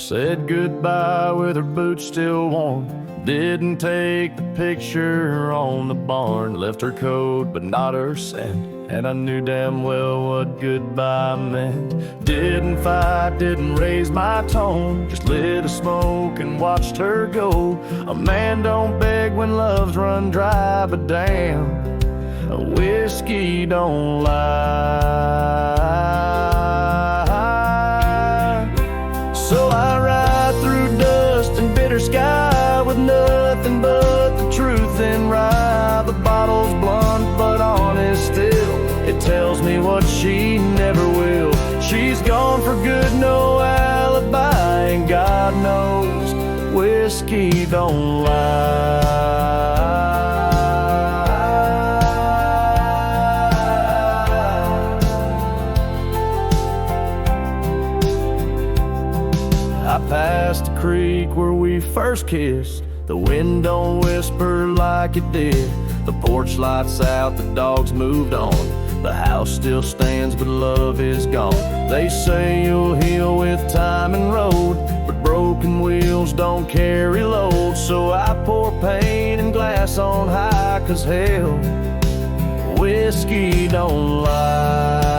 said goodbye with her boots still warm. Didn't take the picture on the barn. Left her coat but not her scent, and I knew damn well what goodbye meant. Didn't fight, didn't raise my tone, just lit a smoke and watched her go. A man don't beg when love's run dry, but damn, a whiskey don't lie. So I ride through dust and bitter sky with nothing but the truth in rye. The bottle's blunt but honest still, it tells me what she never will. She's gone for good, no alibi, and God knows whiskey don't lie. I passed the creek where we first kissed. The wind don't whisper like it did. The porch lights out, the dogs moved on. The house still stands, but love is gone. They say you'll heal with time and road, but broken wheels don't carry load. So I pour pain and glass on high, 'cause hell, whiskey don't lie.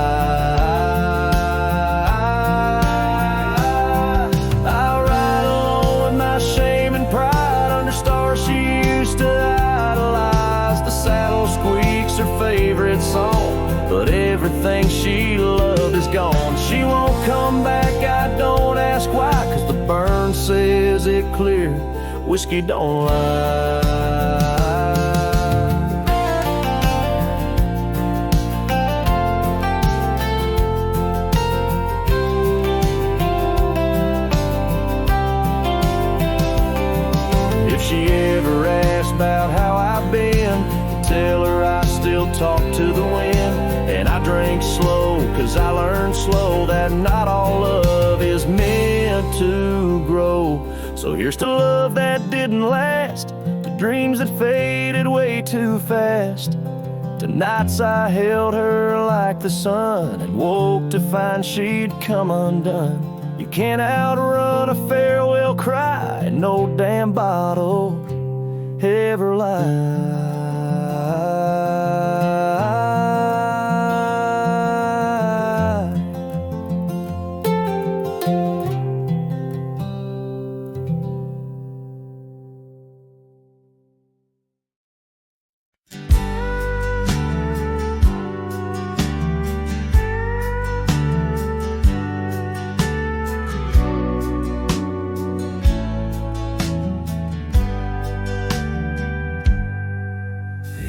I ride alone with my shame and pride under stars she used to idolize. The saddle squeaks her favorite song, but everything she loved is gone. She won't come back, I don't ask why, 'cause the burn says it clear, whiskey don't lie. If she ever asks about how I've been, tell her I still talk to the wind. And I drink slow, 'cause I learned slow that not all love is meant to grow. So here's to love that didn't last, to dreams that faded way too fast, to nights I held her like the sun and woke to find she'd come undone. You can't outrun a farewell cry, and no damn bottle ever lies.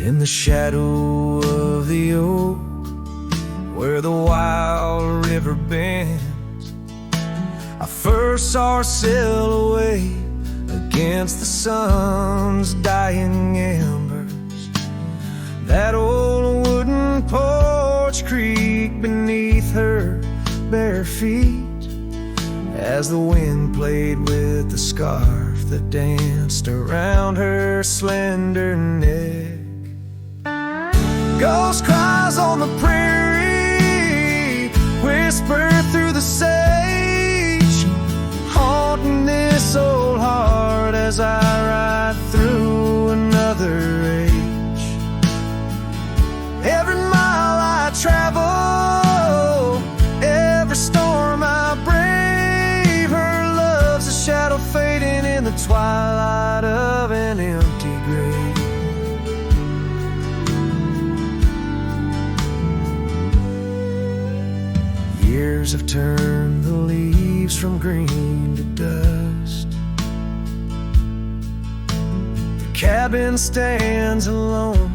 In the shadow of the oak, where the wild river bends, I first saw her silhouette against the sun's dying embers. That old wooden porch creak beneath her bare feet, as the wind played with the scarf that danced around her slender neck. Ghost cries on the prairie whisper through the sage, haunting this old heart as I ride through another age. Every mile I travel, every storm I brave, her love's a shadow fading in the twilight of an empty grave. Years have turned the leaves from green to dust. The cabin stands alone,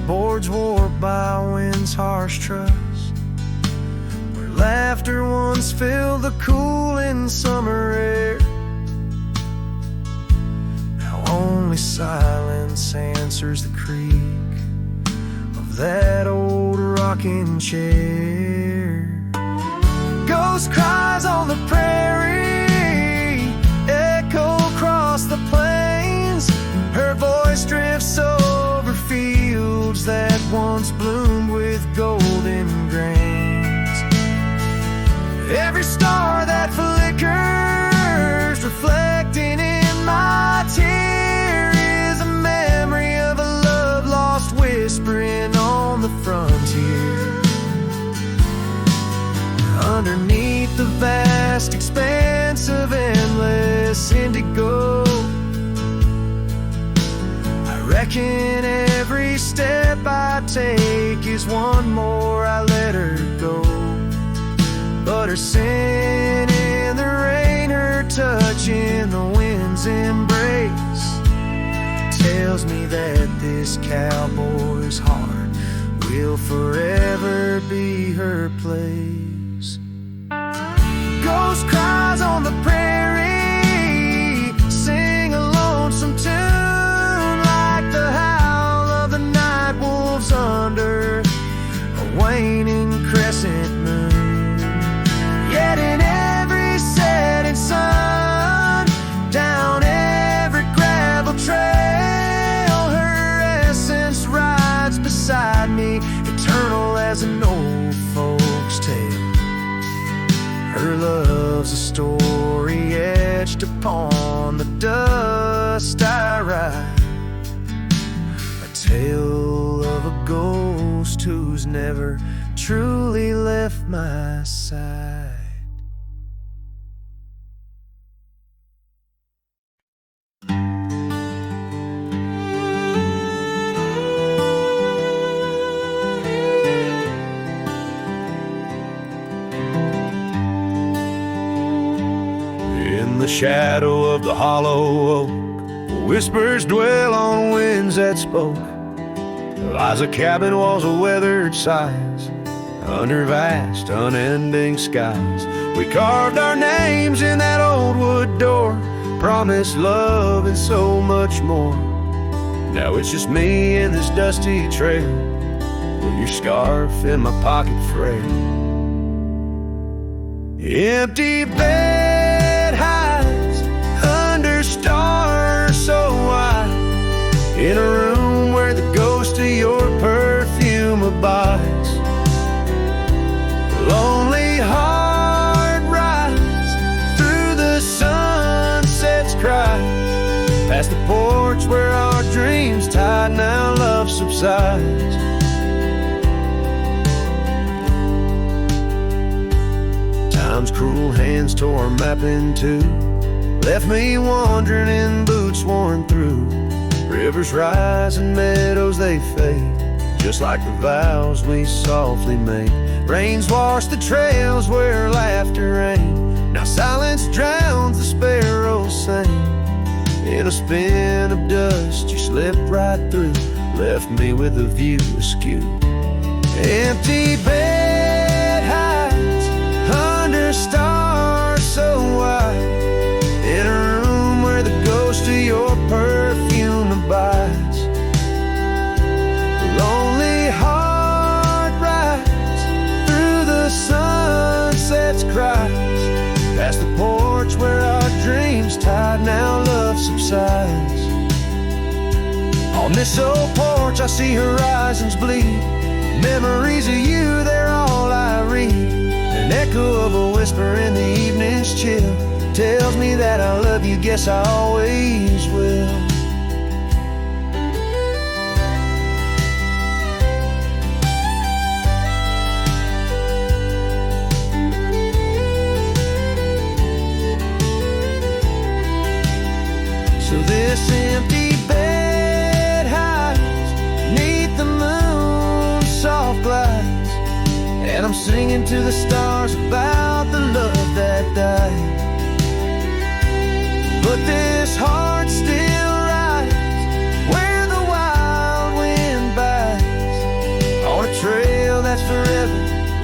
boards warped by wind's harsh trust, where laughter once filled the cooling summer air. Now only silence answers the creak of that old rocking chair. Ghost cries on the prairie echo across the plains. Her voice drifts over fields that once bloomed with golden grains. Every star that flickers like in every step I take is one more I let her go. But her sin in the rain, her touch in the wind's embrace tells me that this cowboy's heart will forever be her place. Ghost cries on the prairie, sing a lonesome tune like the howl of the night wolves under a waning crescent moon. Yet in every setting sun, down every gravel trail, her essence rides beside me, eternal as an old folk's tale. Her love's a story etched upon the dust I write, a tale of a ghost who's never truly left my side. In the shadow of the hollow oak, whispers dwell on winds that spoke. Lies a cabin walls of weathered sighs, under vast unending skies. We carved our names in that old wood door, promised love and so much more. Now it's just me and this dusty trail, with your scarf in my pocket frail. Empty bed hides under stars so wide, in a room where the ghost of your perfume abides. Lonely heart rides through the sunset's cry, past the porch where our dreams tied, now love subsides. Time's cruel hands tore a map in two, left me wandering in boots worn through. Rivers rise and meadows they fade, just like the vows we softly made. Rains wash the trails where laughter rained, now silence drowns the sparrows sing. In a spin of dust you slipped right through, left me with a view askew. Empty bed hides under stars so wide, in a room where the ghost of your perfume abides. Lonely heart rides through the sunset's cries, past the porch where our dreams tied, now love subsides. On this old porch I see horizons bleed, memories of you, they're all I read. An echo of a whisper in the evening's chill tells me that I love you, guess I always will. So this empty bed hides neath the moon's soft glides, and I'm singing to the stars about the love that died. But this heart still rides where the wild wind bites, on a trail that's forever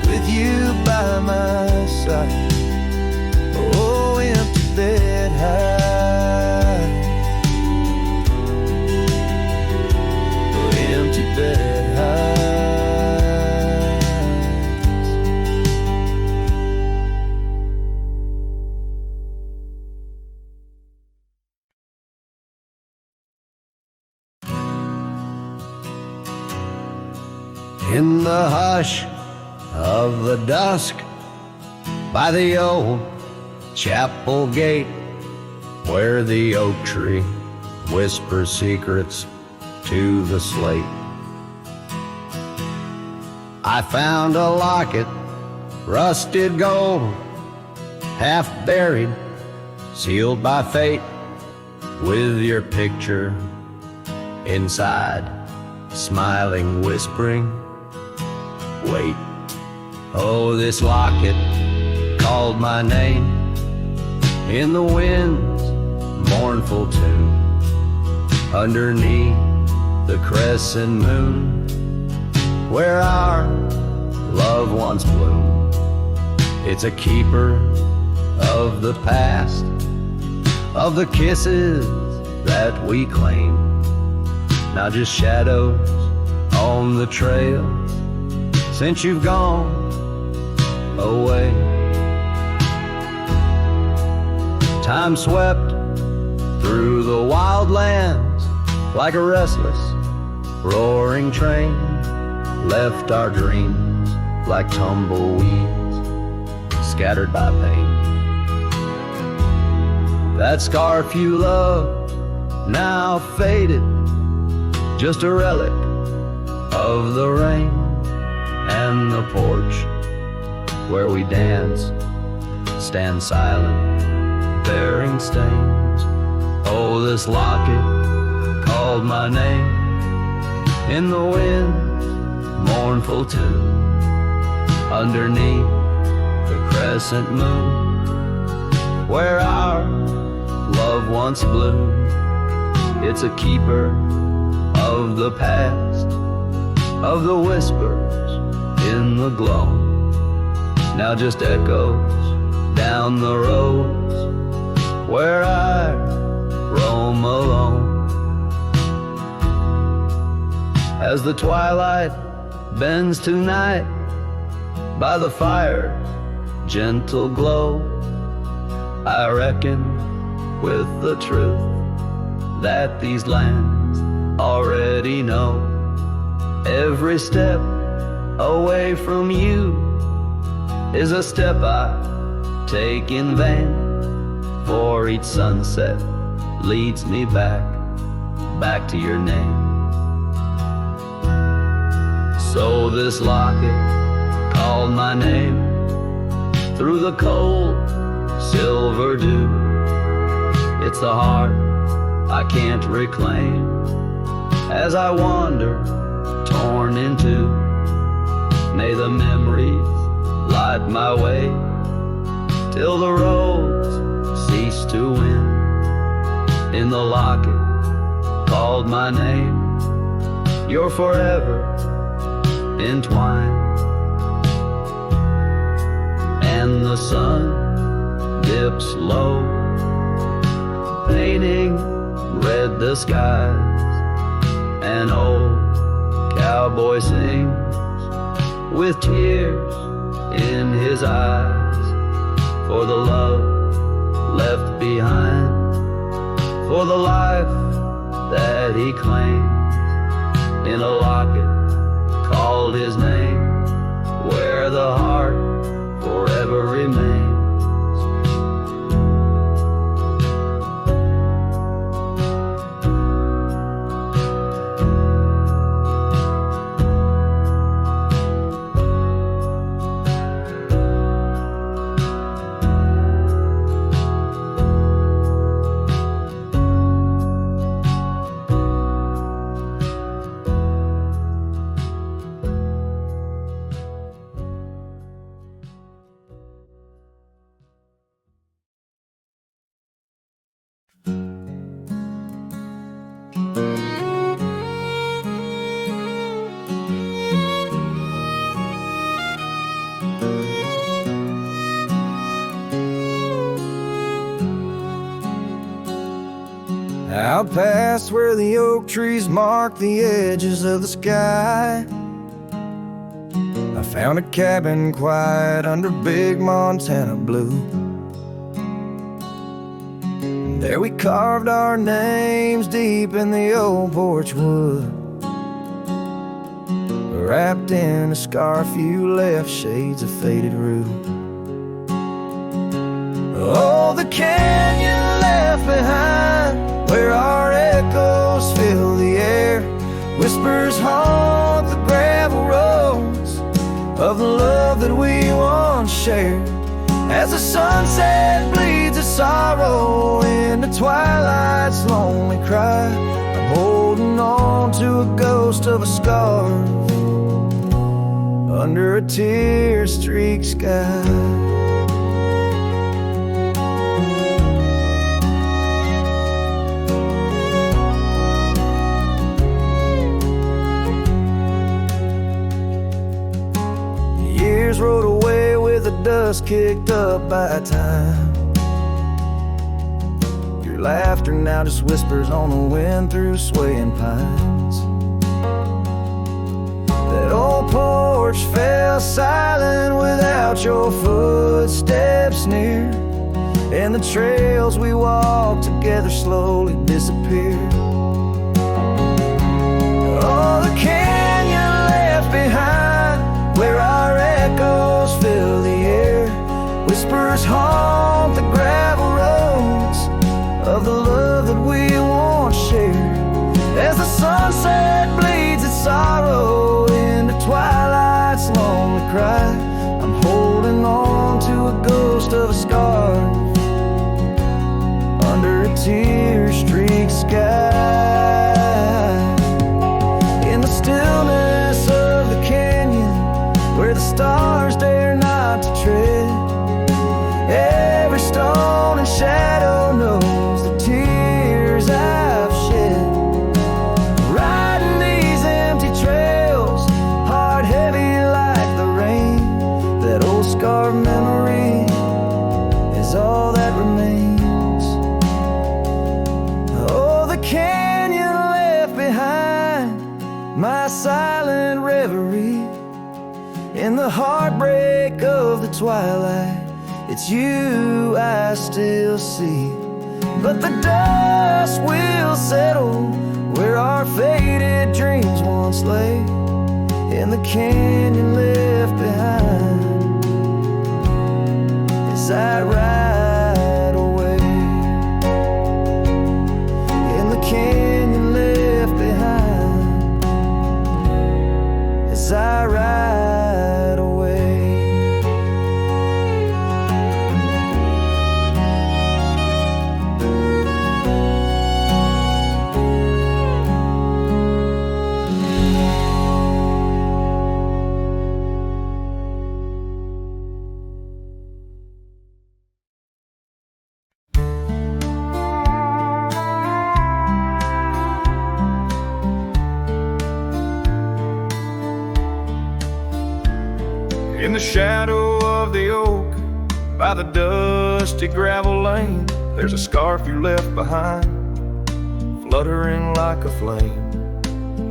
with you by my side. Oh, empty bed high, oh, empty bed high. In the hush of the dusk, by the old chapel gate, where the oak tree whispers secrets to the slate, I found a locket, rusted gold, half buried, sealed by fate, with your picture inside, smiling, whispering, wait. Oh, this locket called my name in the wind's mournful tune, underneath the crescent moon, where our love once bloomed. It's a keeper of the past, of the kisses that we claim, now just shadows on the trails since you've gone away. Time swept through the wild lands like a restless, roaring train, left our dreams like tumbleweeds scattered by pain. That scarf you loved, now faded, just a relic of the rain, and the porch where we dance, stand silent, bearing stains. Oh, this locket called my name in the wind's mournful tune, underneath the crescent moon, where our love once bloomed. It's a keeper of the past, of the whispers in the glow, now just echoes down the roads where I roam alone. As the twilight bends to night by the fire's gentle glow, I reckon with the truth that these lands already know. Every step away from you is a step I take in vain, for each sunset leads me back to your name. So this locket called my name through the cold silver dew. It's the heart I can't reclaim as I wander, torn in two. May the memories light my way till the roads cease to win. In the locket called my name, you're forever entwined. And the sun dips low, painting red the skies. An old cowboy sings with tears in his eyes, for the love left behind, for the life that he claims. In a locket called his name, where the heart forever remains. Out past where the oak trees mark the edges of the sky, I found a cabin quiet under big Montana blue. There we carved our names deep in the old porch wood, wrapped in a scarf you left shades of faded rue. Oh, the canyon left behind, where our echoes fill the air, whispers haunt the gravel roads of the love that we once shared. As the sunset bleeds a sorrow into twilight's lonely cry, I'm holding on a scarf under a tear-streaked sky. Years rode away with the dust kicked up by time. Your laughter now just whispers on the wind through swaying pines. That old porch fell silent without your footsteps near, and the trails we walked together slowly disappeared. Oh, the canyon left behind, where our echoes fill the air. Whispers haunt the gravel roads of the love that we once shared. As the sunset bleeds its sorrow into twilight's lonely cry, I'm holding on to a ghost of a scarf under a tear-streaked sky. In the stillness of the canyon, where the stars dare not to tread, every stone and shadow knows the tears I've shed. Riding these empty trails, heart heavy like the rain, that old scarred memory is all that remains. Oh, the canyon left behind, my silent reverie. In the heartbreak of the twilight, it's you I still see. But the dust will settle where our faded dreams once lay, in the canyon left behind as I ride away. In the canyon left behind as I ride away. In the shadow of the oak, by the dusty gravel lane, there's a scarf you left behind, fluttering like a flame.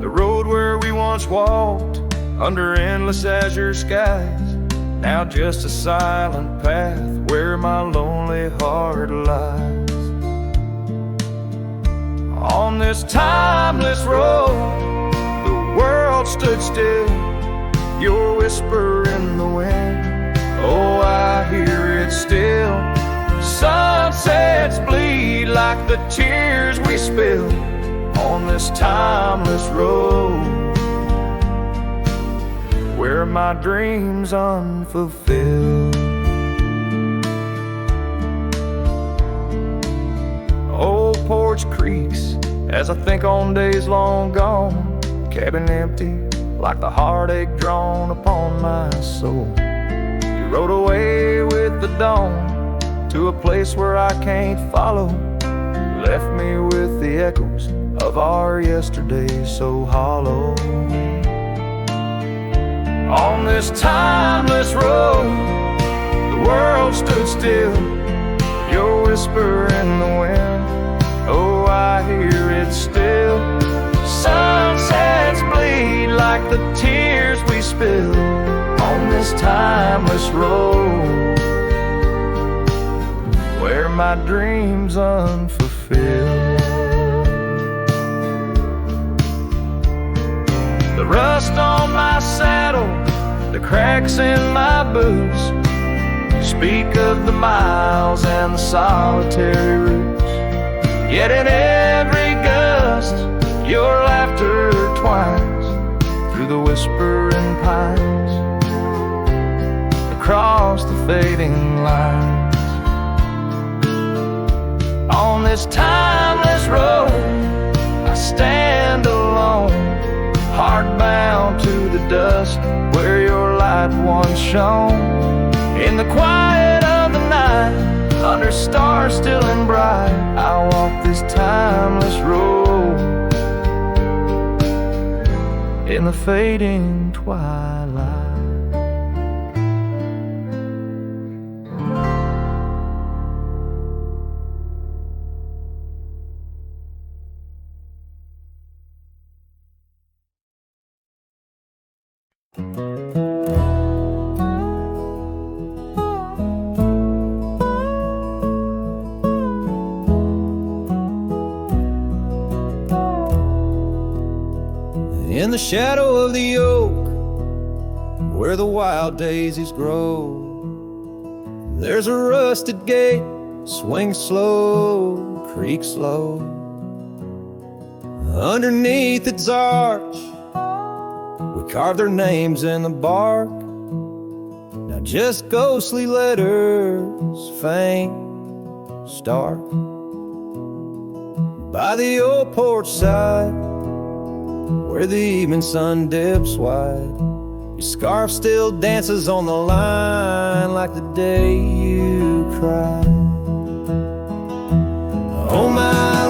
The road where we once walked, under endless azure skies, now just a silent path where my lonely heart lies. On this timeless road, the world stood still, your whisper in the wind, oh, I hear it still. Sunsets bleed like the tears we spill on this timeless road, where my dreams unfulfilled. Old porch creaks as I think on days long gone, cabin empty like the heartache drawn upon my soul. You rode away with the dawn to a place where I can't follow, left me with the echoes of our yesterday so hollow. On this timeless road, the world stood still, your whisper in the wind, oh, I hear it still. Sunsets bleed like the tears we spill on this timeless road, where my dreams unfulfilled. The rust on my saddle, the cracks in my boots, speak of the miles and the solitary routes. Yet in every gust, your laughter twines through the whispering pines, across the fading lines. On this timeless road, I stand alone, heart once shone. In the quiet of the night, under stars still and bright, I walk this timeless road in the fading twilight. In the shadow of the oak, where the wild daisies grow, there's a rusted gate, swing slow, creak slow. Underneath its arch, we carve their names in the bark. Now just ghostly letters, faint, stark. By the old porch side, where the evening sun dips wide, your scarf still dances on the line like the day you cried. Oh my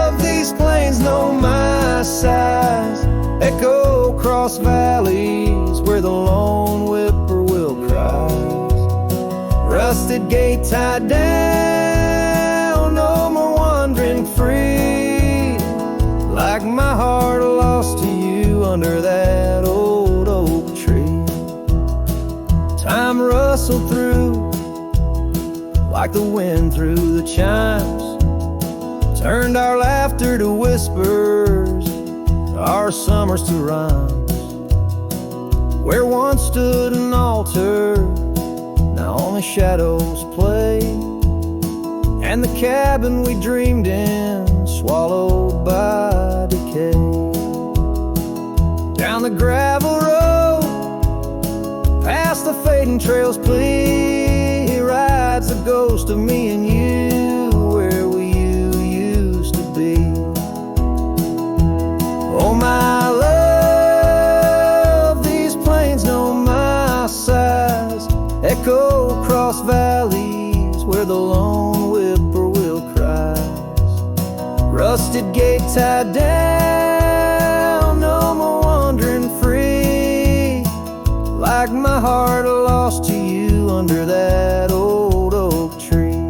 love, these plains know my size, echo across valleys where the lone whippoorwill cries. Rusted gate tied down, no more wandering free, like my heart lost to you under that old oak tree. Time rustled through like the wind through the chimes, turned our laughter to whispers, our summers to rhymes. Where once stood an altar, now only shadows play, and the cabin we dreamed in swallowed by decay. Down the gravel road, past the fading trails plea, rides the ghost of me and you, where we used to be. Oh my love, these plains know my size, echo across valleys where the lone whippoorwill cries. Rusted gate tied down, no more wandering free, like my heart lost to you under that old oak tree.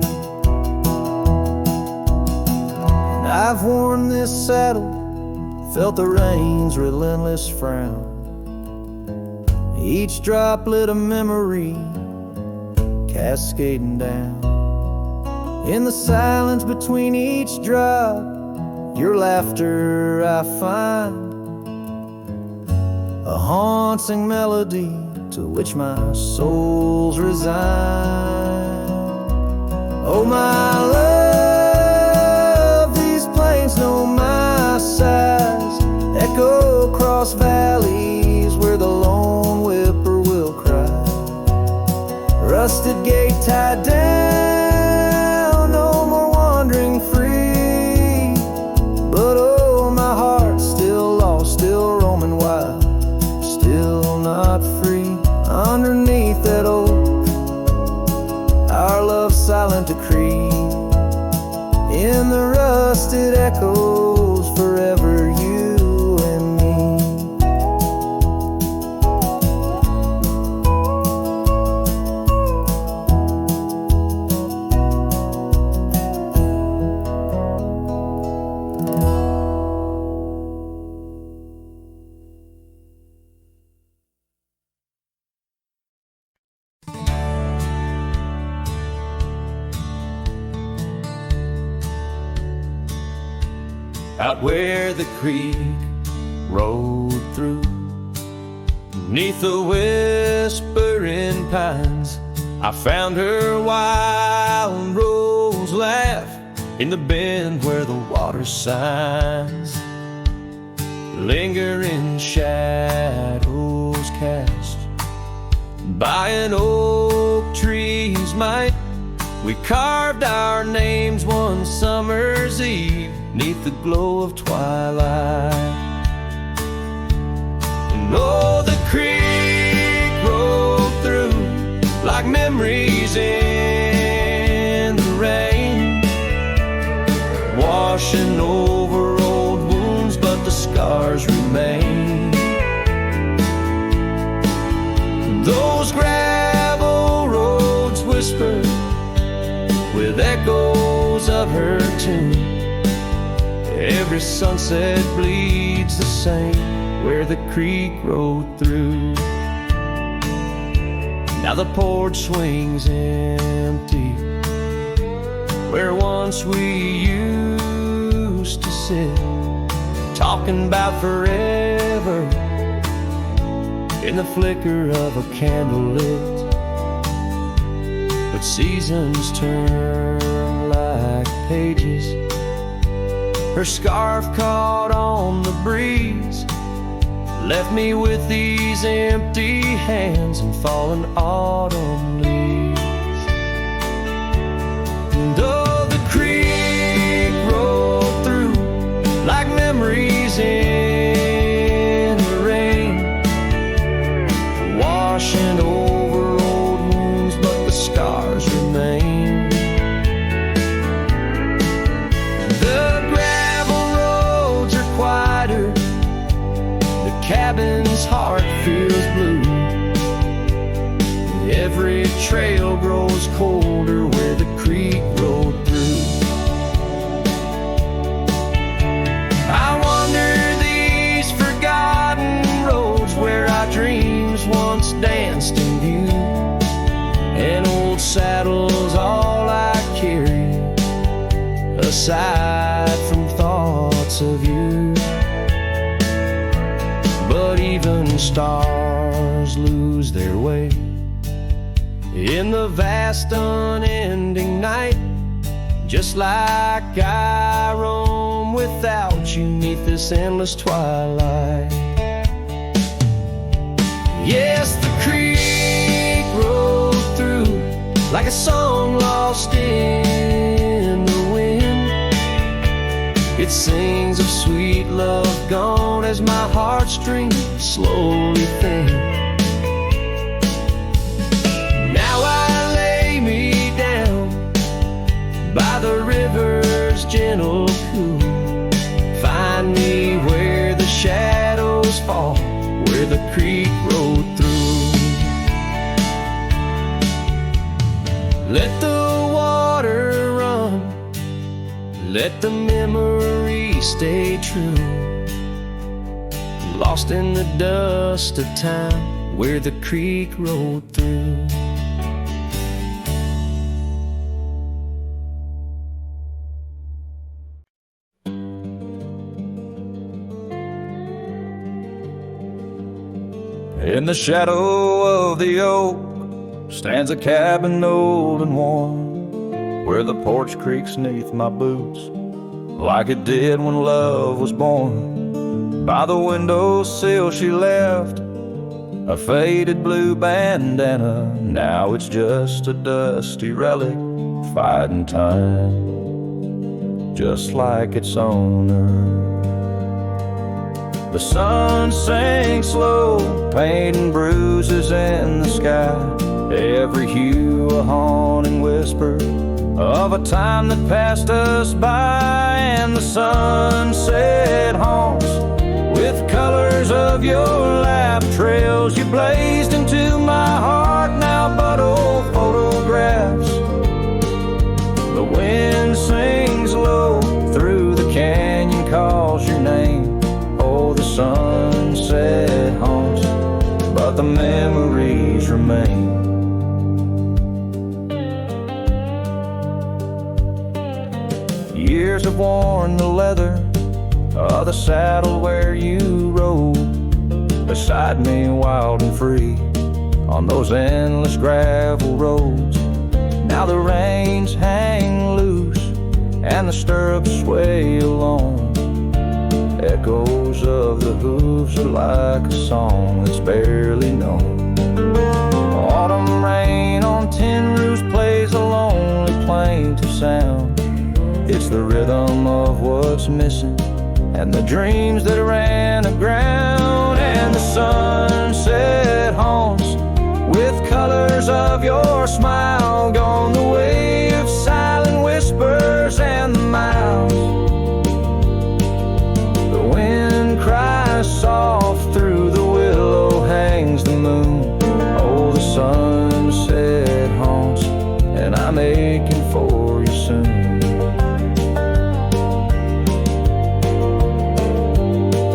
And I've worn this saddle, felt the rain's relentless frown, each droplet a memory cascading down. In the silence between each drop, your laughter I find, a haunting melody to which my soul's resigned. Oh my love, these plains know my size, echo across valleys where the lone whippoorwill cry. Rusted gate tied down, no more wandering free, but oh my heart still lost, still roaming wild, still not free. Underneath that oak, our love's silent decree, in the rusted echoes forever you and me. Out where the creek rolled through, beneath the whispering pines, I found her wild rose laugh in the bend where the water sighs. Lingering shadows cast by an oak tree's might, we carved our names one summer's eve 'neath the glow of twilight. And oh, the creek like memories in the rain, washing over old wounds, but the scars remain. Those gravel roads whisper with echoes of her tune. Every sunset bleeds the same where the creek rode through. Now the porch swings empty where once we used to sit, talking about forever in the flicker of a candle lit. But seasons turn like pages, her scarf caught on the breeze, left me with these empty hands and fallen autumn leaves. And oh, the creek rolled through like memories in the rain, washing over old wounds, but the scars remain. The gravel roads are quieter, the cabin's heart feels blue. Every trail grows colder where the creek rolled through. I wander these forgotten roads where our dreams once danced in view. An old saddle's all I carry, aside from thoughts of you. But even stars lose their way in the vast unending night, just like I roam without you neath this endless twilight. Yes, the creek rolled through like a song lost in the wind. It sings of sweet love gone as my heartstrings slowly thin. Now I lay me down by the river's gentle cool. Find me where the shadows fall, where the creek rolled through. Let the water run, let the memory stay true, lost in the dust of time where the creek rolled through. In the shadow of the oak stands a cabin old and warm, where the porch creaks neath my boots like it did when love was born. By the windowsill she left a faded blue bandana. Now it's just a dusty relic fighting time, just like its owner. The sun sank slow, painting bruises in the sky, every hue a haunting whisper of a time that passed us by. And the sunset haunts with colors of your lap, trails you blazed into my heart, now but old photographs. The wind sings low through the canyon, calls your name. Oh, the sunset haunts, but the memories remain. Years have worn the leather of the saddle where you rode beside me, wild and free on those endless gravel roads. Now the reins hang loose and the stirrups sway along. Echoes of the hooves are like a song that's barely known. Autumn rain on tin roofs plays a lonely plaintive sound. It's the rhythm of what's missing and the dreams that ran aground. And the sunset haunts with colors of your smile, gone the way of silent whispers and the miles. The wind cries soft through the willow, hangs the moon. Oh, the sunset haunts, and I'm aching for you soon.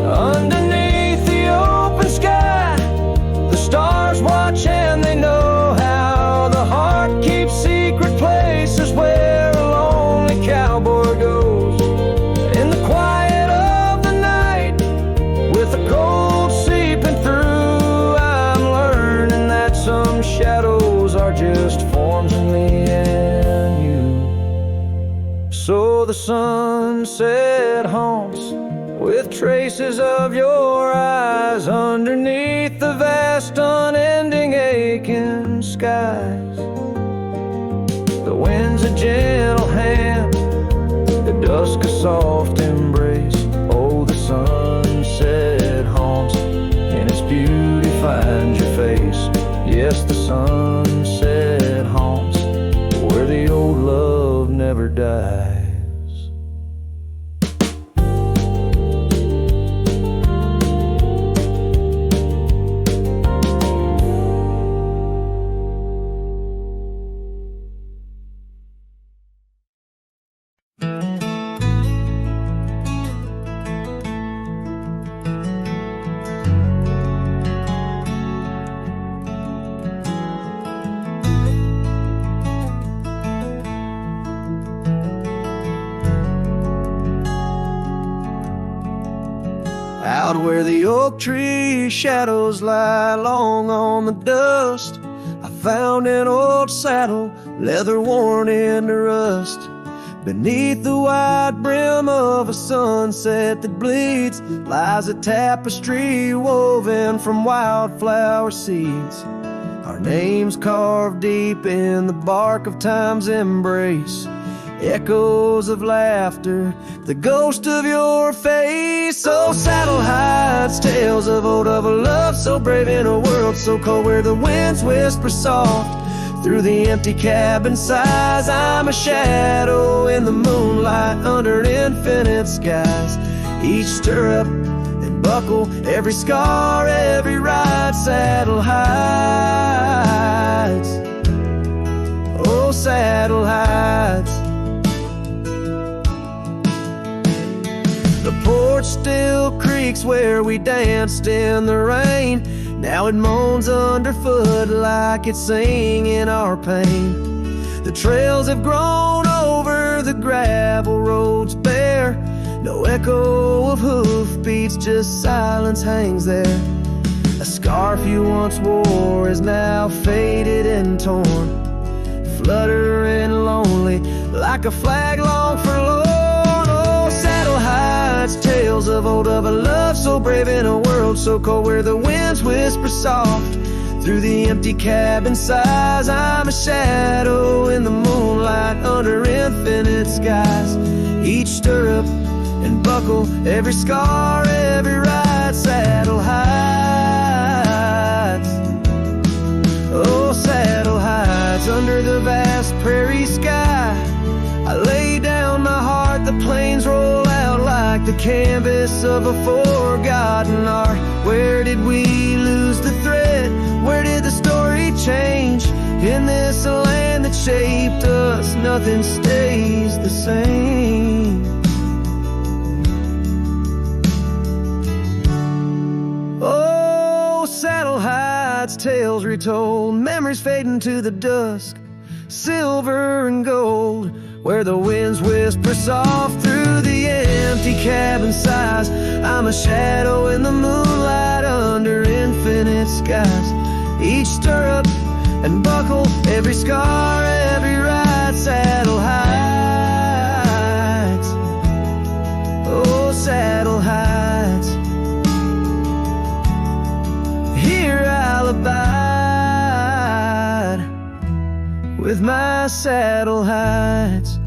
Underneath the open sky, the stars watch and they know how the heart keeps secret places where a lonely cowboy goes. In the quiet of the night, with the cold seeping through, I'm learning that some shadows are just forms of me and you. So the sunset haunts with traces of your eyes underneath the vast, unending, aching skies. The wind's a gentle hand, the dusk a soft embrace. Oh, the sunset haunts, and its beauty finds your face. Yes, the sunset haunts where the old love never dies. Out where the oak tree shadows lie long on the dust, I found an old saddle, leather worn into rust. Beneath the wide brim of a sunset that bleeds lies a tapestry woven from wildflower seeds. Our names carved deep in the bark of time's embrace. Echoes of laughter, the ghost of your face. Oh, saddle hides tales of old, of a love so brave in a world so cold, where the winds whisper soft through the empty cabin sighs. I'm a shadow in the moonlight under infinite skies. Each stirrup and buckle, every scar, every ride, saddle hides. Oh, saddle hides. The porch still creaks where we danced in the rain. Now it moans underfoot like it's singing our pain. The trails have grown over the gravel roads bare. No echo of hoofbeats, just silence hangs there. A scarf you once wore is now faded and torn, fluttering lonely like a flag long forlorn. Saddle hides tales of old, of a love so brave in a world so cold, where the winds whisper soft through the empty cabin sighs. I'm a shadow in the moonlight under infinite skies. Each stirrup and buckle, every scar, every ride, saddle hides. Oh, saddle hides under the vast prairie sky. I lay down my heart, the plains roll out like the canvas of a forgotten art. Where did we lose the thread? Where did the story change? In this land that shaped us, nothing stays the same. Oh, saddle hides, tales retold, memories fading to the dusk, silver and gold, where the winds whisper soft through the empty cabin sighs. I'm a shadow in the moonlight under infinite skies. Each stirrup and buckle, every scar, every ride, saddle hides. Oh, saddle hides. Here I'll abide with my saddle hides.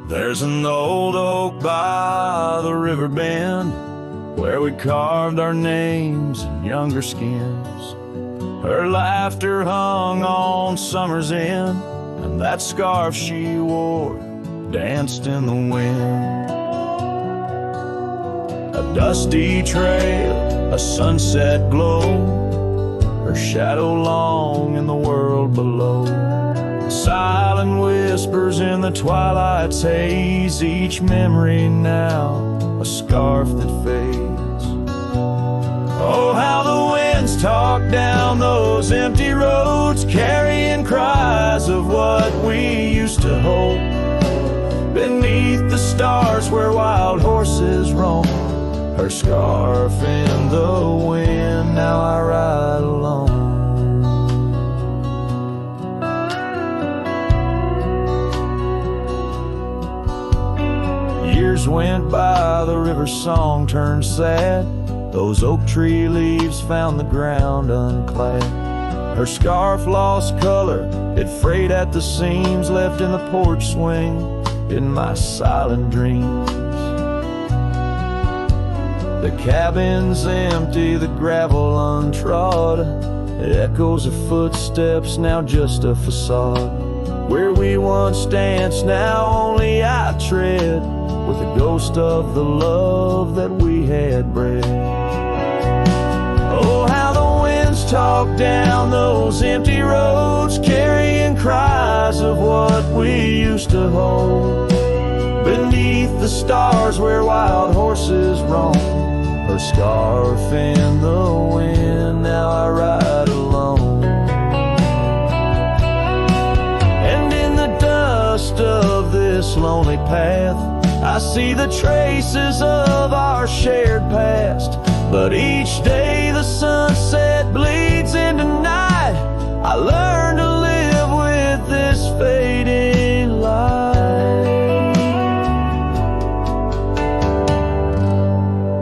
There's an old oak by the river bend where we carved our names in younger skins. Her laughter hung on summer's end, and that scarf she wore danced in the wind. A dusty trail, a sunset glow, her shadow long in the world below. Silent whispers in the twilight's haze, each memory now a scarf that fades. Oh, how the winds talk down those empty roads, carrying cries of what we used to hold. Beneath the stars where wild horses roam, her scarf in the wind, now I ride alone. Years went by, the river song turned sad. Those oak tree leaves found the ground unclad. Her scarf lost color, it frayed at the seams, left in the porch swing in my silent dreams. The cabin's empty, the gravel untrodden, echoes of footsteps, now just a facade. Where we once danced, now only I tread, with the ghost of the love that we had bred. Oh, how the winds talk down those empty roads, carrying cries of what we used to hold. Beneath the stars where wild horses roam, her scarf in the wind, now I ride alone. And in the dust of this lonely path, I see the traces of our shared past. But each day the sunset bleeds into night, I learn to live with this fading light.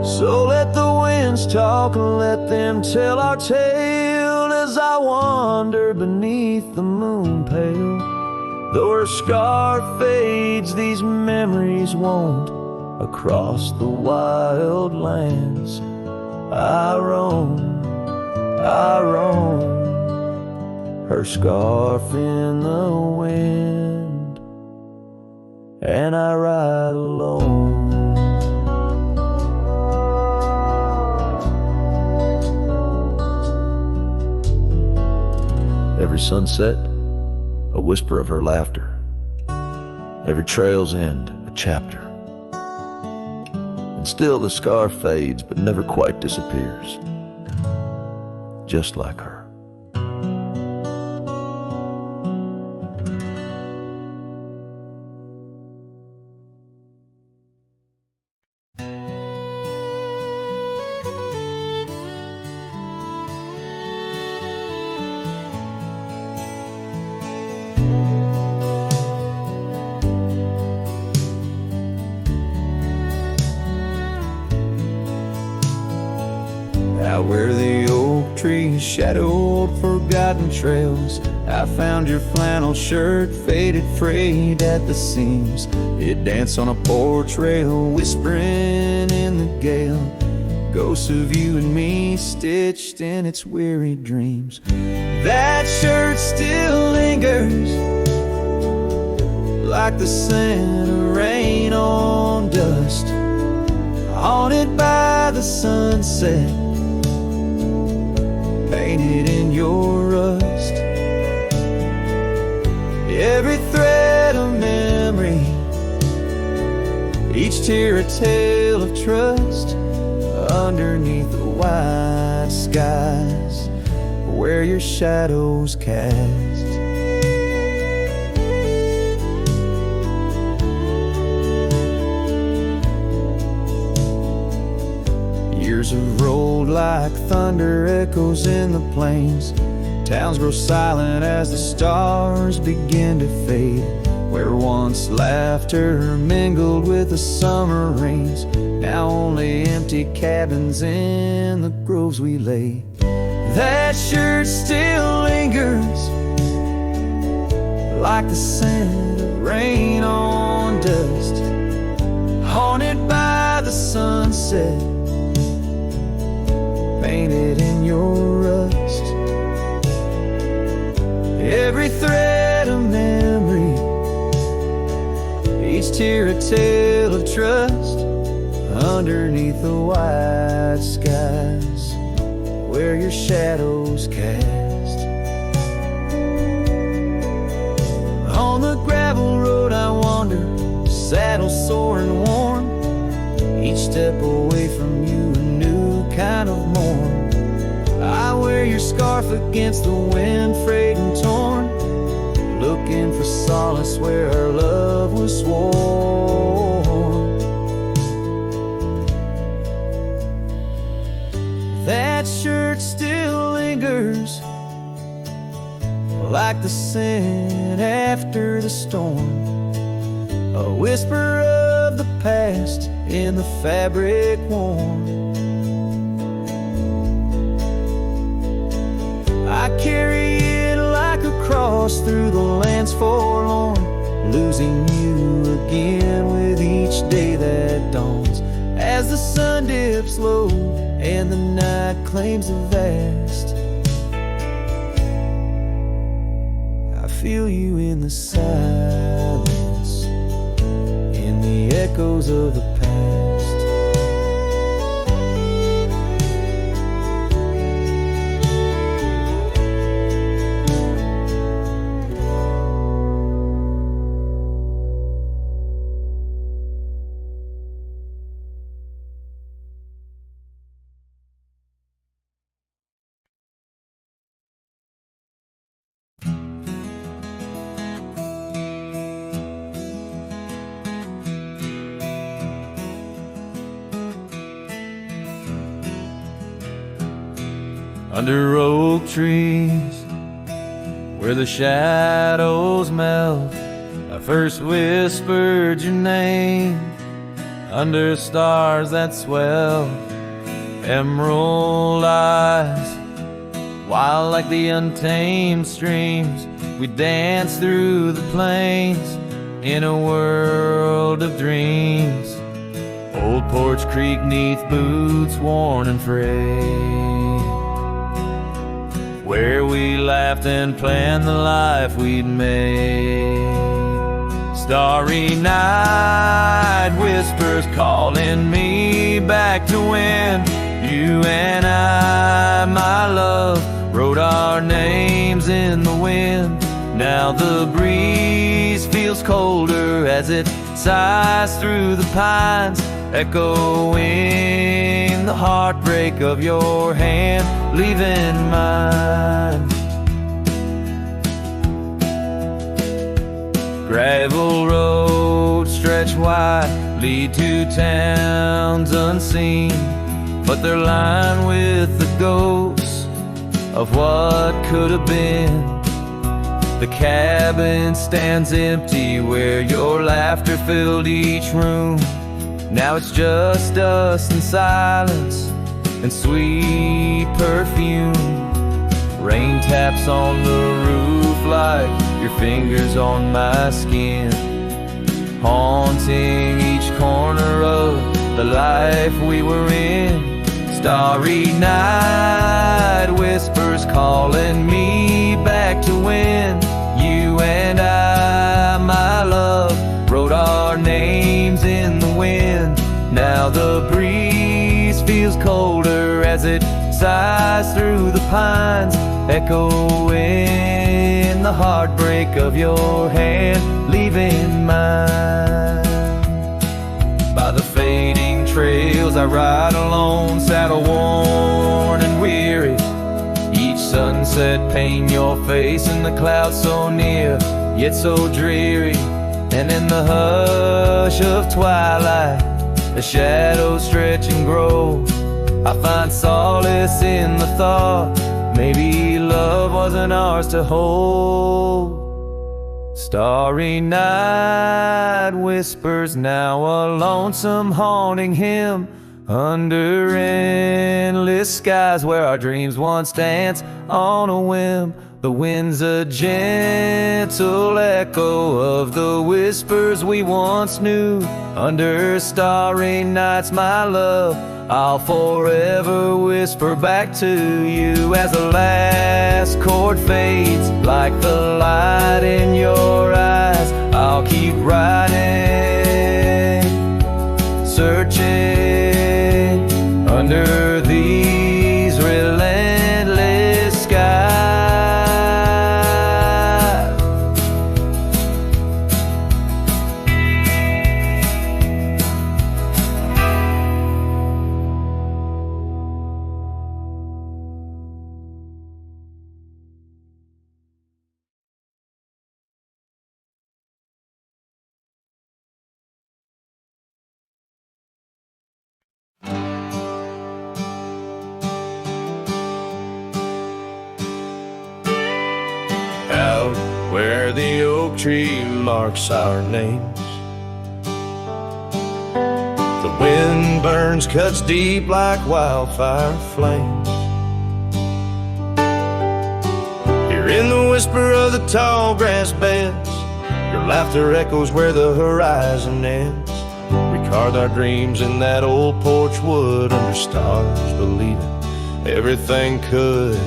So let the winds talk and let them tell our tale, as I wander beneath the moon pale. Though her scarf fades, these memories won't. Across the wild lands I roam, her scarf in the wind, and I ride alone. Every sunset, a whisper of her laughter. Every trail's end, a chapter. And still the scar fades, but never quite disappears. Just like her. Out where the oak trees shadowed forgotten trails, I found your flannel shirt, faded, frayed at the seams. It danced on a porch rail, whispering in the gale, ghosts of you and me stitched in its weary dreams. That shirt still lingers, like the scent of rain on dust, haunted by the sunset, painted in your rust. Every thread a memory, each tear a tale of trust, underneath the wide skies where your shadows cast. Years have rolled like thunder, echoes in the plains. Towns grow silent as the stars begin to fade. Where once laughter mingled with the summer rains, now only empty cabins in the groves we lay. That shirt still lingers, like the scent of rain on dust, haunted by the sunset, painted in your rust. Every thread a memory, each tear a tale of trust, underneath the white skies where your shadows cast. On the gravel road I wander, saddle sore and worn, each step away from you a new kind of morn. I wear your scarf against the wind, frayed and torn, looking for solace where our love was sworn. That shirt still lingers like the scent after the storm, a whisper of the past in the fabric worn. I carry it like a cross through the lands forlorn, losing you again with each day that dawns, as the sun dips low and the night claims the vast. I feel you in the silence, in the echoes of the past. Under oak trees, where the shadows melt, I first whispered your name. Under stars that swell, emerald eyes, wild like the untamed streams, we dance through the plains in a world of dreams. Old Porch Creek 'neath boots worn and frayed, where we laughed and planned the life we'd made. Starry night whispers calling me back to when you and I, my love, wrote our names in the wind. Now the breeze feels colder as it sighs through the pines, echoing the heartbreak of your hand, leaving mine. Gravel roads stretch wide, lead to towns unseen, but they're lined with the ghosts of what could have been. The cabin stands empty where your laughter filled each room. Now it's just us and silence and sweet perfume. Rain taps on the roof like your fingers on my skin, haunting each corner of the life we were in. Starry night whispers calling me back to when you and I, my love, wrote our names in the wind. Now the breeze feels colder as it sighs through the pines, echoing the heartbreak of your hand, leaving mine. By the fading trails I ride alone, saddle worn and weary. Each sunset paint your face in the clouds so near, yet so dreary. And in the hush of twilight, the shadows stretch and grow. I find solace in the thought maybe love wasn't ours to hold. Starry night whispers now a lonesome haunting hymn, under endless skies where our dreams once danced on a whim. The wind's a gentle echo of the whispers we once knew. Under starry nights, my love, I'll forever whisper back to you. As the last chord fades, like the light in your eyes, I'll keep writing, searching under these relentless skies. Out where the oak tree marks our names, the wind burns, cuts deep like wildfire flames. Hearing the whisper of the tall grass beds, your laughter echoes where the horizon ends. We carved our dreams in that old porch wood under stars, believing everything could.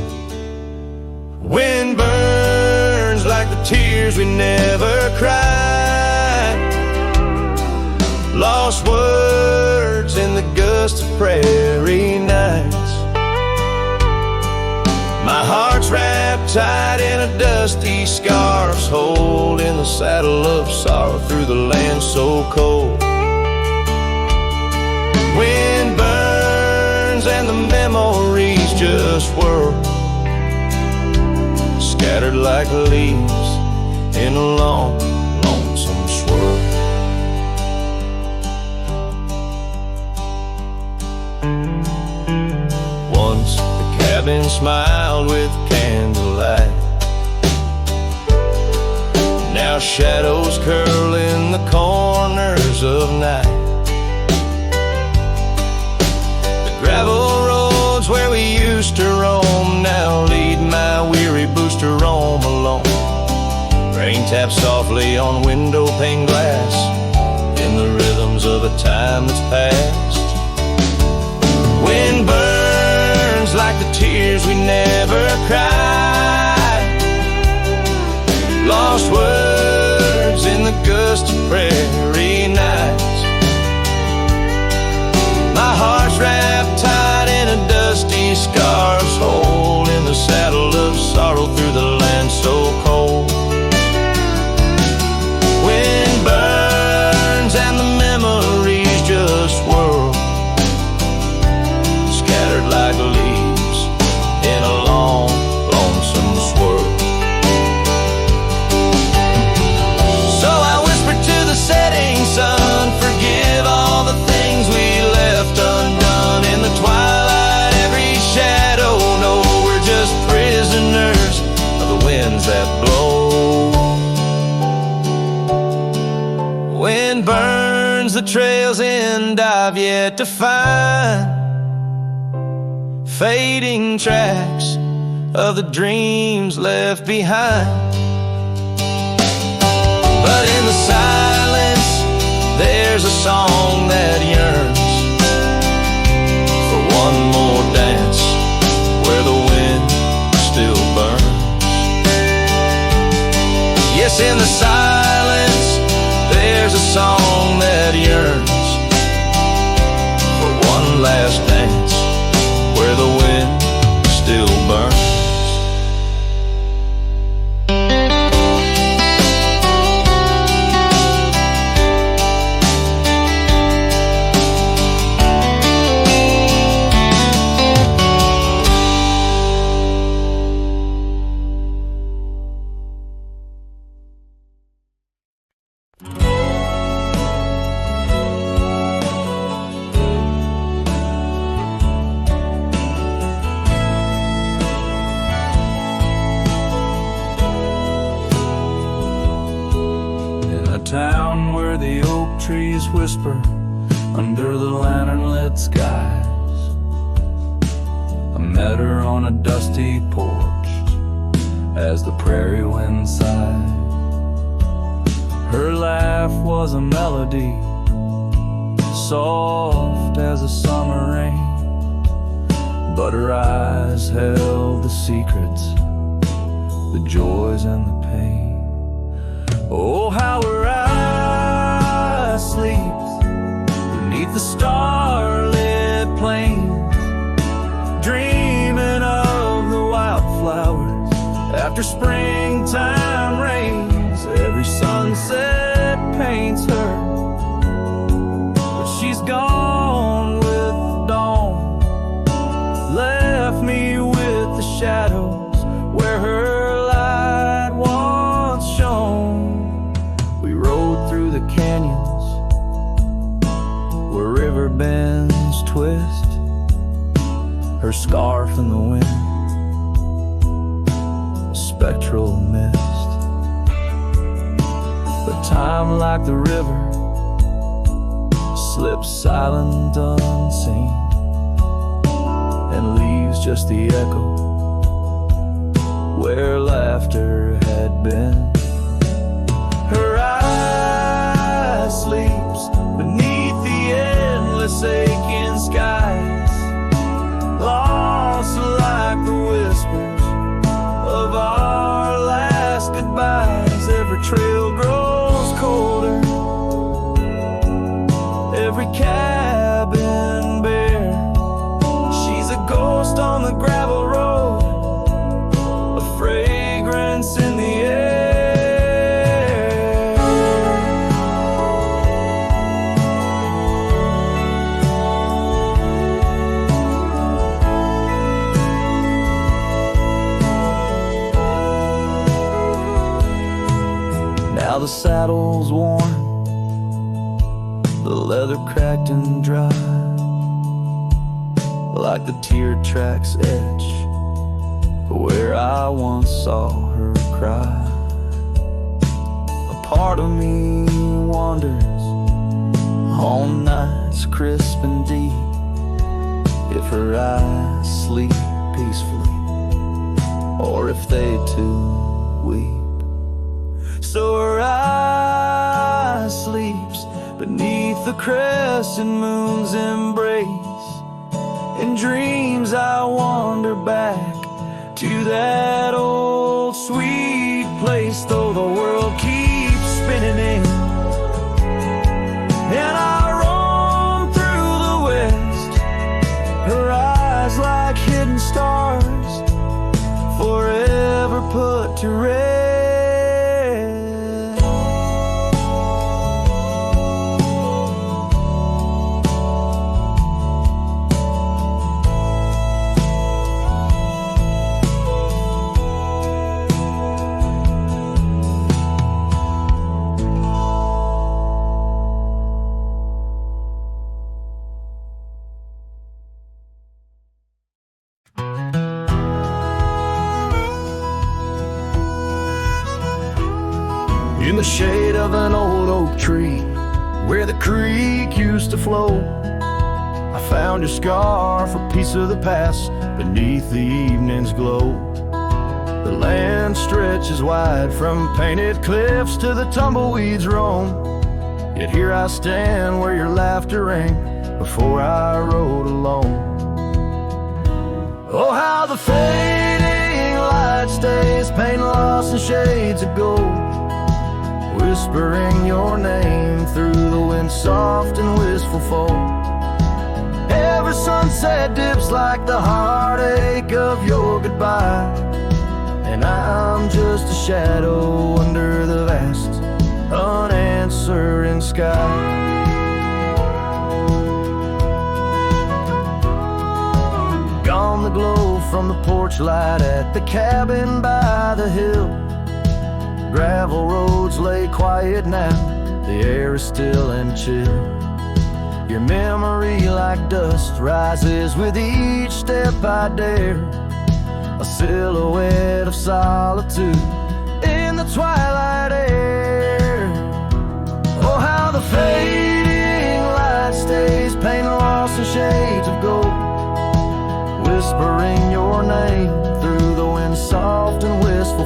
Wind burns like the tears we never cried, lost words in the gust of prairie nights. My heart's wrapped tight in a dusty scarf's hold, in the saddle of sorrow through the land so cold. Wind burns and the memories just whirl, scattered like leaves in a long, lonesome swirl. Once the cabin smiled with candlelight, now shadows curl in the corners of night. The gravel roads where we used to roam now lead my weary booster home alone. Rain taps softly on window pane glass in the rhythms of a time that's past. Wind burns like the tears we never cried, lost words in the gust of prairie nights. My heart's wrapped tight in a dusty scarf's hold, in the saddle of sorrow through the land so cold. Wind burns and the memories just whirl, scattered like leaves in a long, lonesome swirl. So I whisper to the setting sun, forgive all the things we left undone in the twilight. Every shadow, no, we're just prisoners of the winds that blow. Wind burns the trails and I've yet to find fading tracks of the dreams left behind. But in the silence, there's a song that yearns for one more dance where the wind still burns. Yes, in the silence, there's a song that yearns for one last dance where the wind still burns. Town where the oak trees whisper under the lantern-lit skies. I met her on a dusty porch as the prairie wind sighed. Her laugh was a melody, soft as a summer rain, but her eyes held the secrets, the joys and the pain. Oh, how her eyes sleeps beneath the starlit plains, dreaming of the wildflowers after springtime rains. Every sunset paints her, but she's gone with the dawn, left me with the shadows where her light once shone. We rode through the canyons where river bends twist, her scarf in the wind, a spectral mist. But time, like the river, slips silent unseen and leaves just the echo where laughter had been. Her eye sleeps beneath the endless aching skies, lost like the whispers of our last goodbyes. Every trail grows colder, every cabin bare. She's a ghost on the gravel road, a fragrance in the air. Now the saddle's worn, the leather cracked and dry, like the tear tracks etch where I once saw her cry. A part of me wanders on nights crisp and deep, if her eyes sleep peacefully or if they too weep. So her eye sleeps beneath the crescent moon's embrace. In dreams I wander back to that old sweet place, though the world keeps spinning in and I roam through the west. Her eyes like hidden stars, forever put to rest. In the shade of an old oak tree where the creek used to flow, I found your scarf, a piece of the past beneath the evening's glow. The land stretches wide from painted cliffs to the tumbleweeds roam, yet here I stand where your laughter rang before I rode alone. Oh, how the fading light stays, paint lost in shades of gold, whispering your name through the wind, soft and wistful fold. Every sunset dips like the heartache of your goodbye, and I'm just a shadow under the vast, unanswering sky. Gone the glow from the porch light at the cabin by the hill. Gravel roads lay quiet now, the air is still and chill. Your memory like dust rises with each step I dare, a silhouette of solitude in the twilight air. Oh, how the fading light stays, paint lost in shades of gold, whispering your name through the wind, soft and wistful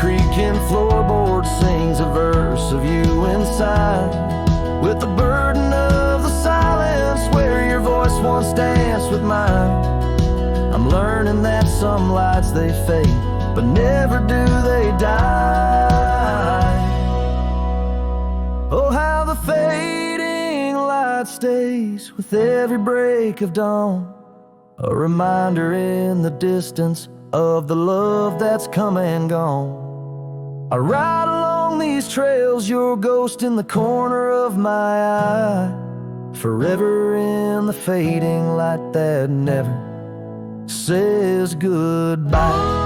creaking floorboard sings a verse of you inside, with the burden of the silence where your voice once danced with mine. I'm learning that some lights they fade, but never do they die. Oh, how the fading light stays with every break of dawn, a reminder in the distance of the love that's come and gone. I ride along these trails, your ghost in the corner of my eye, forever in the fading light that never says goodbye.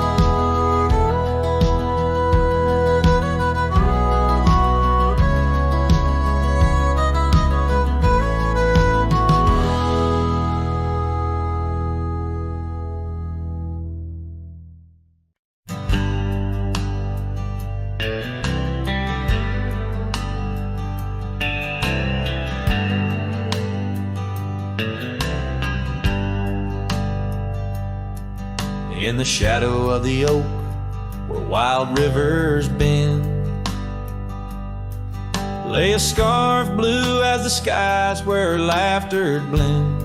In the shadow of the oak where wild rivers bend, lay a scarf blue as the skies where laughter blend.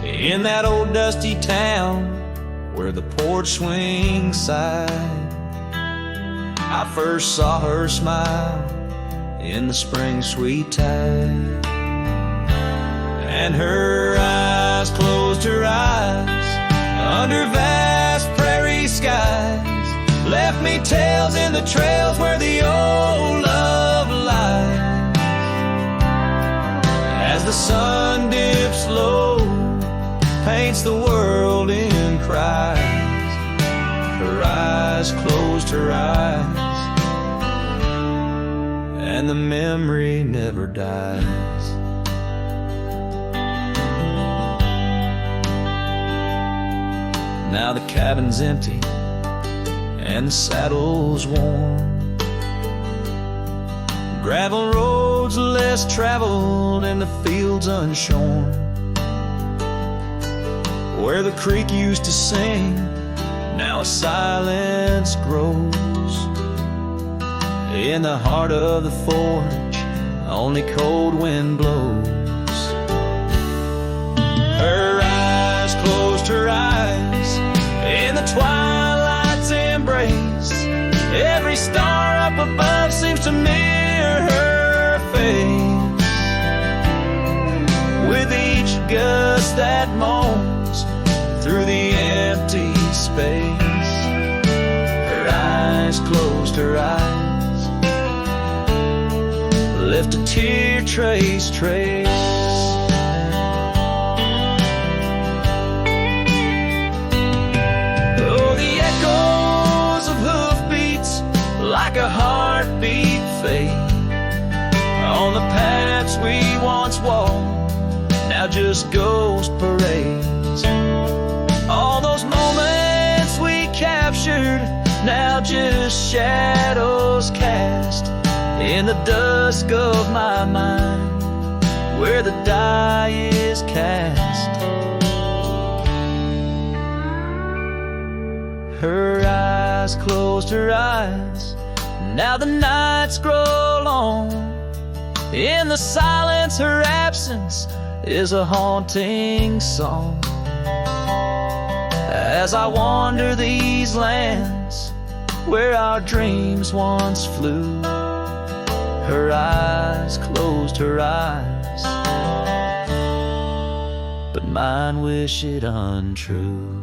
In that old dusty town where the porch swings side, I first saw her smile in the spring sweet tide. And her eyes closed her eyes under vast prairie skies, left me tales in the trails where the old love lies. As the sun dips low, paints the world in cries, her eyes closed her eyes, and the memory never dies. Now the cabin's empty and the saddle's worn, gravel roads less traveled and the fields unshorn. Where the creek used to sing, now a silence grows. In the heart of the forge, only cold wind blows. Her eyes closed her eyes in the twilight's embrace. Every star up above seems to mirror her face. With each gust that moans through the empty space, her eyes closed her eyes, left a tear trace. Like a heartbeat fade on the paths we once walked, now just ghost parades. All those moments we captured, now just shadows cast in the dusk of my mind, where the die is cast. Her eyes closed her eyes, now the nights grow long. In the silence, her absence is a haunting song. As I wander these lands where our dreams once flew, her eyes closed her eyes, but mine wish it untrue.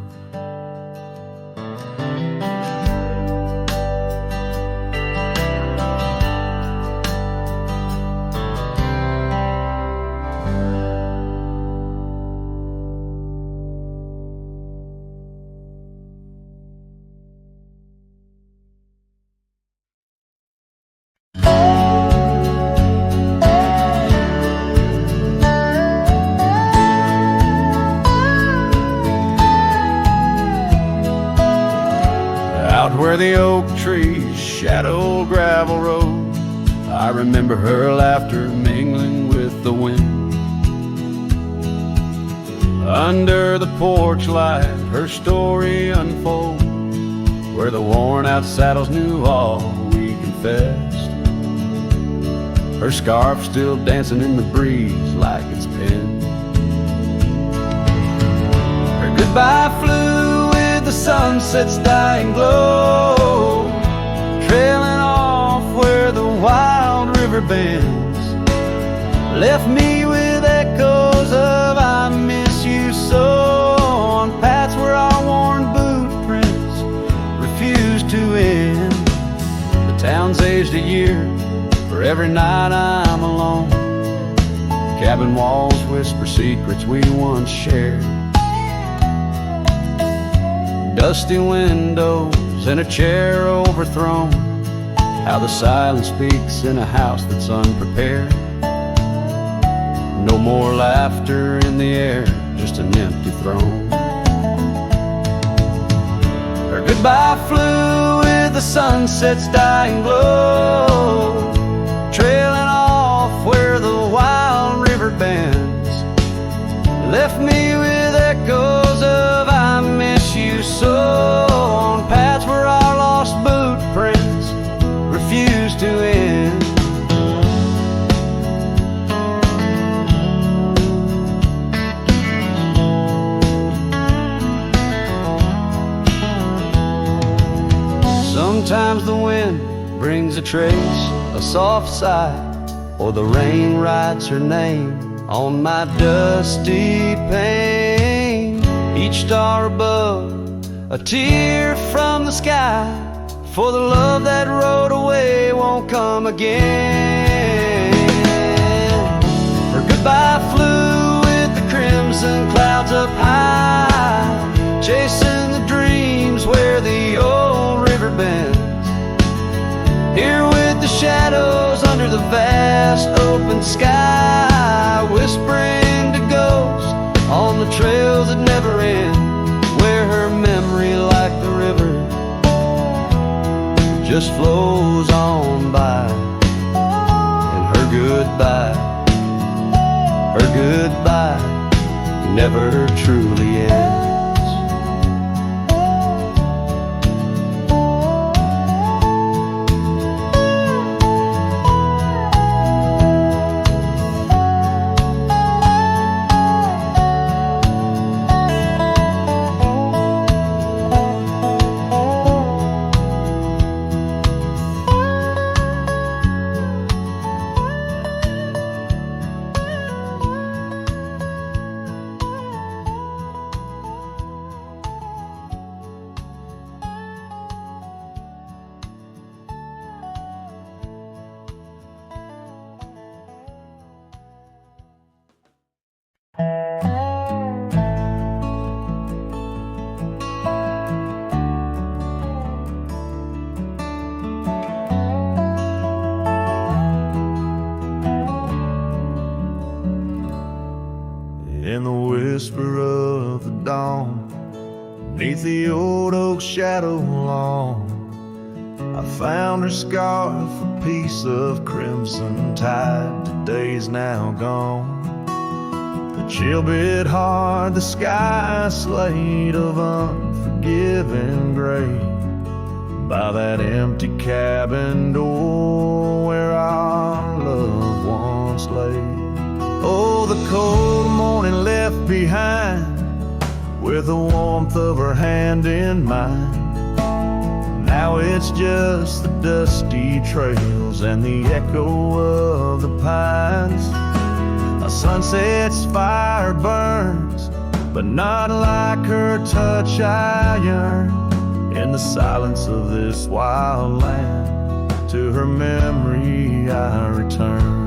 Where the oak trees shadow gravel road, I remember her laughter mingling with the wind. Under the porch light, her story unfolds, where the worn out saddles knew all we confessed. Her scarf still dancing in the breeze like it's pinned. Her goodbye flew with the sunset's dying glow, trailing off where the wild river bends. Left me with echoes of I miss you so, on paths where our worn boot prints refuse to end. The town's aged a year for every night I'm alone. Cabin walls whisper secrets we once shared. Dusty windows and a chair overthrown. How the silence speaks in a house that's unprepared. No more laughter in the air, just an empty throne. Her goodbye flew with the sunset's dying glow, trailing off where the wild river bends. Left me with echoes of I miss you so, on paths where our lost boot prints refuse to end. Sometimes the wind brings a trace, a soft sigh, or the rain writes her name on my dusty pane. Each star above, a tear from the sky, for the love that rode away won't come again. Her goodbye flew with the crimson clouds up high, chasing the dreams where the old river bends. Here with the shadows under the vast open sky, whispering to ghosts on the trails that never end, where her memory like the river just flows on by. And her goodbye never truly ends. In the whisper of the dawn, beneath the old oak shadow long, I found her scarf, a piece of crimson tide. Today's now gone. The chill bit hard, the sky slate of unforgiving gray, by that empty cabin door where our loved ones lay. Oh, the cold morning left behind, with the warmth of her hand in mine. Now it's just the dusty trails and the echo of the pines. A sunset's fire burns, but not like her touch I yearn. In the silence of this wild land, to her memory I return.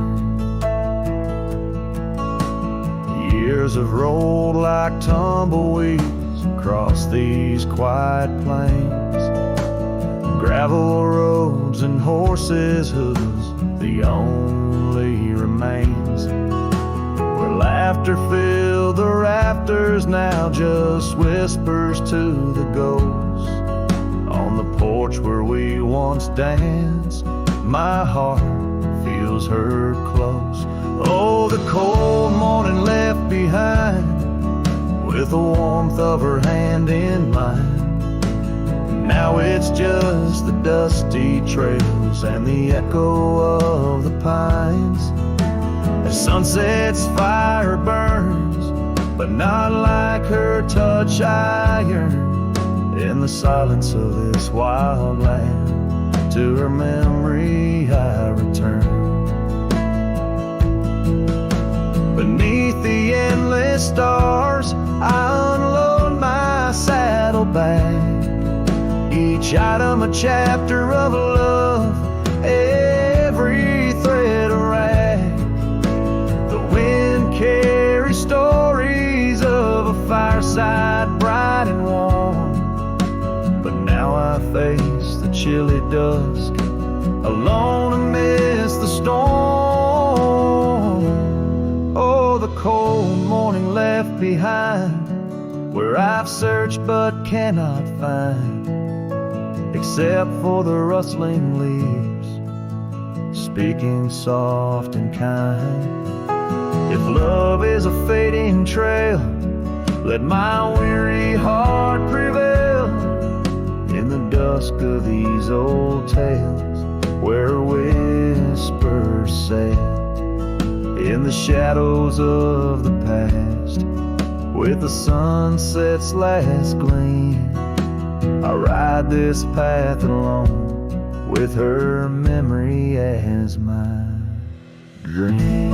Years have rolled like tumbleweeds across these quiet plains. Gravel roads and horses' hooves, the only remains. Where laughter filled the rafters, now just whispers to the ghosts. On the porch where we once danced, my heart feels her close. Oh, the cold morning left behind, with the warmth of her hand in mine. Now it's just the dusty trails and the echo of the pines. As sunset's fire burns, but not like her touch I yearn. In the silence of this wild land, to her memory I return. Beneath the endless stars, I unload my saddlebag. Each item a chapter of love, every thread a rag. The wind carries stories of a fireside bright and warm. But now I face the chilly dusk, alone amidst the storm. Oh, the cold morning left behind, where I've searched but cannot find, except for the rustling leaves, speaking soft and kind. If love is a fading trail, let my weary heart prevail in the dusk of these old tales, where whispers sail in the shadows of the past. With the sunset's last gleam, I ride this path alone, with her memory as my dream.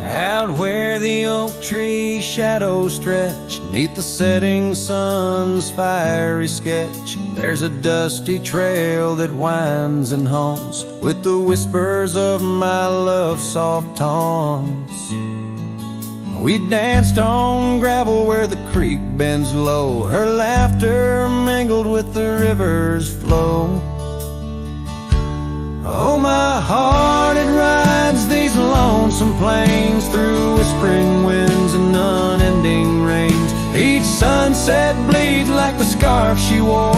Out where the oak tree shadows stretch, neath the setting sun's fiery sketch, there's a dusty trail that winds and haunts with the whispers of my love's soft taunts. We danced on gravel where the creek bends low, her laughter mingled with the river's flow. Oh, my heart, it rides these lonesome plains through whispering winds and unending rains. Each sunset bleeds like the scarf she wore,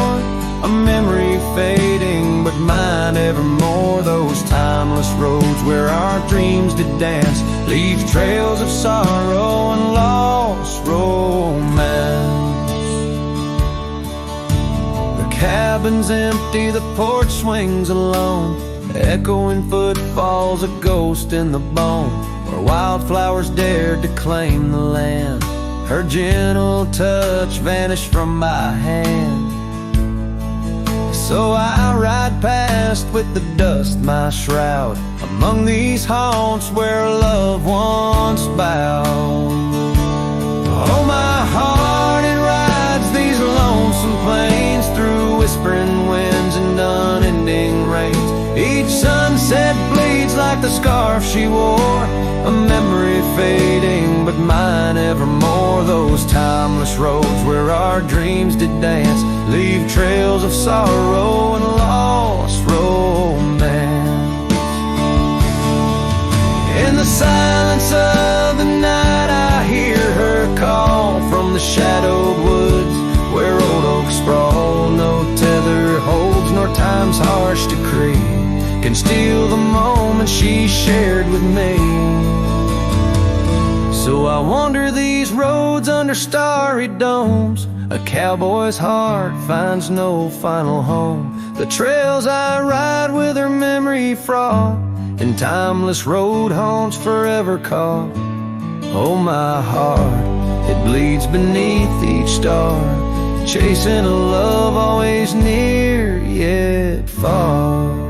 a memory fading, but mine evermore. Those timeless roads where our dreams did dance leave trails of sorrow and lost romance. The cabin's empty, the porch swings alone, echoing footfalls, a ghost in the bone, where wildflowers dared to claim the land. Her gentle touch vanished from my hand. So I ride past with the dust my shroud, among these haunts where love once bowed. Oh, my heart, it rides these lonesome plains through whispering winds and unending rains. Each sunset bleeds like the scarf she wore, a memory fading, but mine evermore. Those timeless roads where our dreams did dance leave trails of sorrow and lost romance. In the silence of the night, I hear her call from the shadowed woods where old oaks sprawl. No tether holds, nor time's harsh decree can steal the moment she shared with me. So I wander these roads under starry domes, a cowboy's heart finds no final home. The trails I ride with her memory fraught, in timeless road haunts forever caught. Oh, my heart, it bleeds beneath each star, chasing a love always near yet far.